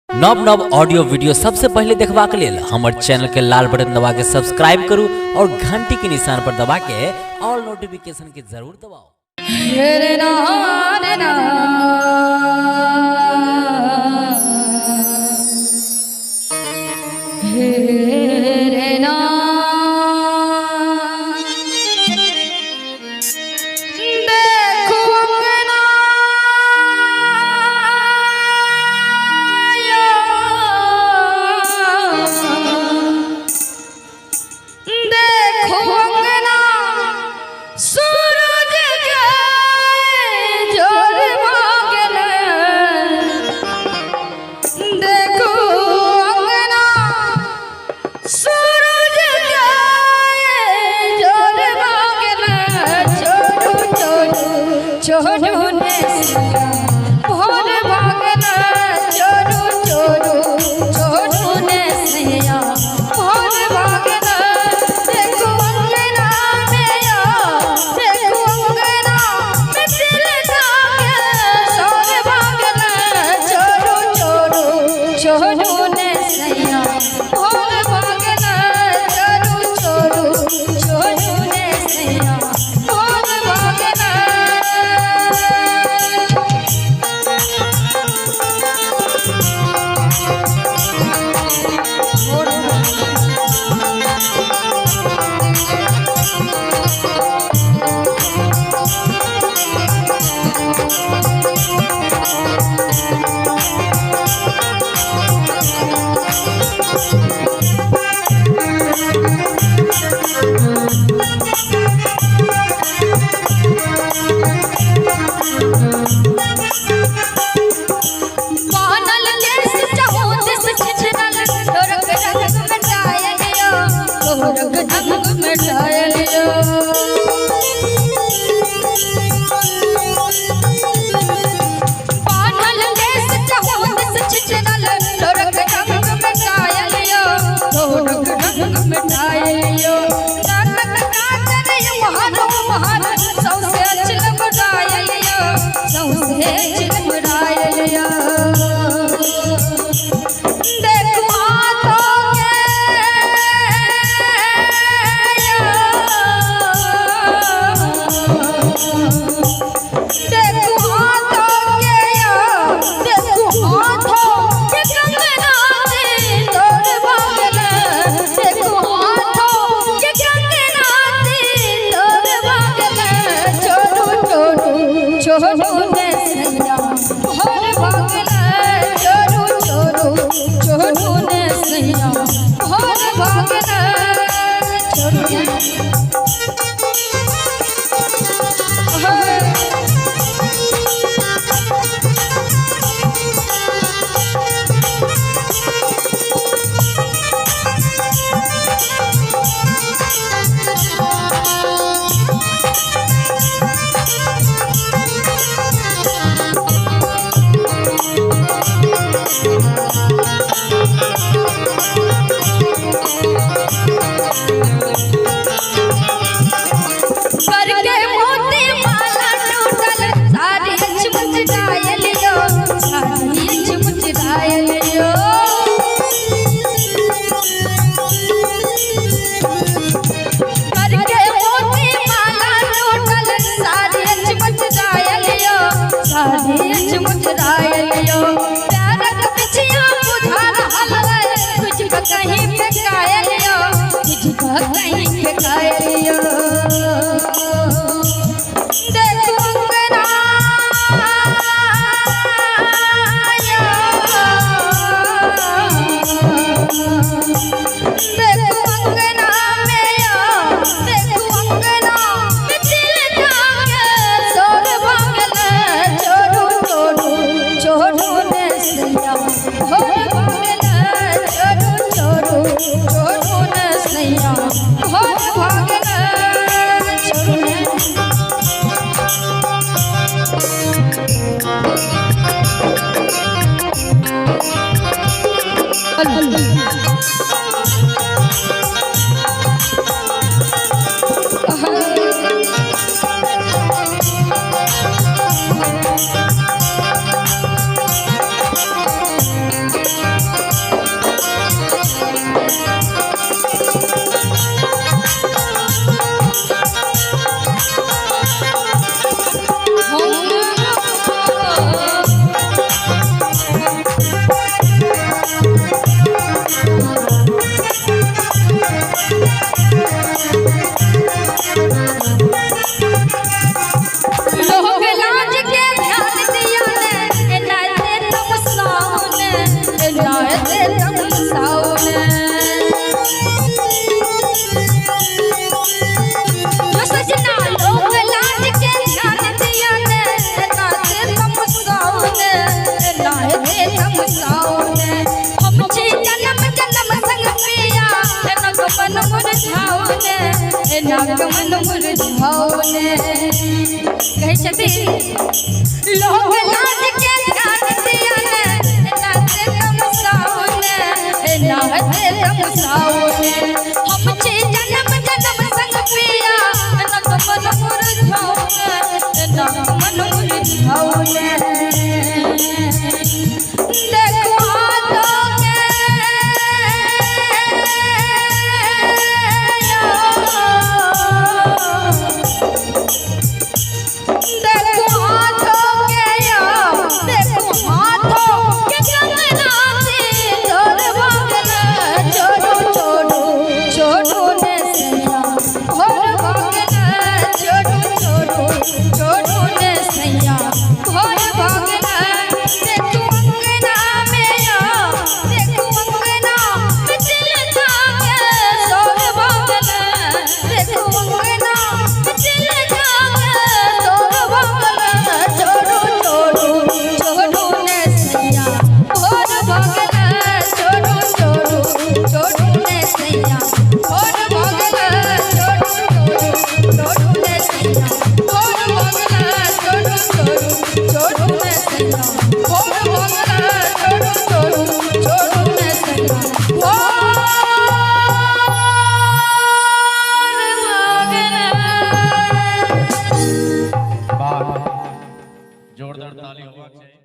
नव नव audio video सबसे पहले देखबा के लेल हमर चैनल के लाल बटन दबा के सब्सक्राइब करू और घंटी के निशान पर दबा के ऑल नोटिफिकेशन के जरूर दबाओ। राग मन मुरझाउने कहे छथिन लोग लाज के ध्यान दिया ने नाच तमसाउने नाच तमसाउने हम छे जन्म जन्म संग पिया नक मन मुरझाउने नक मन मुरझाउने देखो हाथों के देखो हाथों के देखो हाथों के कंगना से तोड़ भागना छोड़ो छोड़ो छोड़ो ने सैया भोर भागना छोड़ो छोड़ो छोड़ो ने सैया भोर भागना देखो अंगना में देखो अंगना में दिल जागे तोड़ भागना देखो अंगना में दिल जागे तोड़ भागना छोड़ो छोड़ो छोड़ो ने सैया भोर भागना छोड़ो छोड़ो छोड़ो ने सैया भोर भागना छोड़ो छोड़ो छोड़ो ने सैया भोर भागना छोड़ो छोड़ो छोड़ो ने सैया भोर भागना छोड़ो छोड़ो छोड़ो ने सैया भोर भागना वाह जोरदार ताली होगा चाहिए।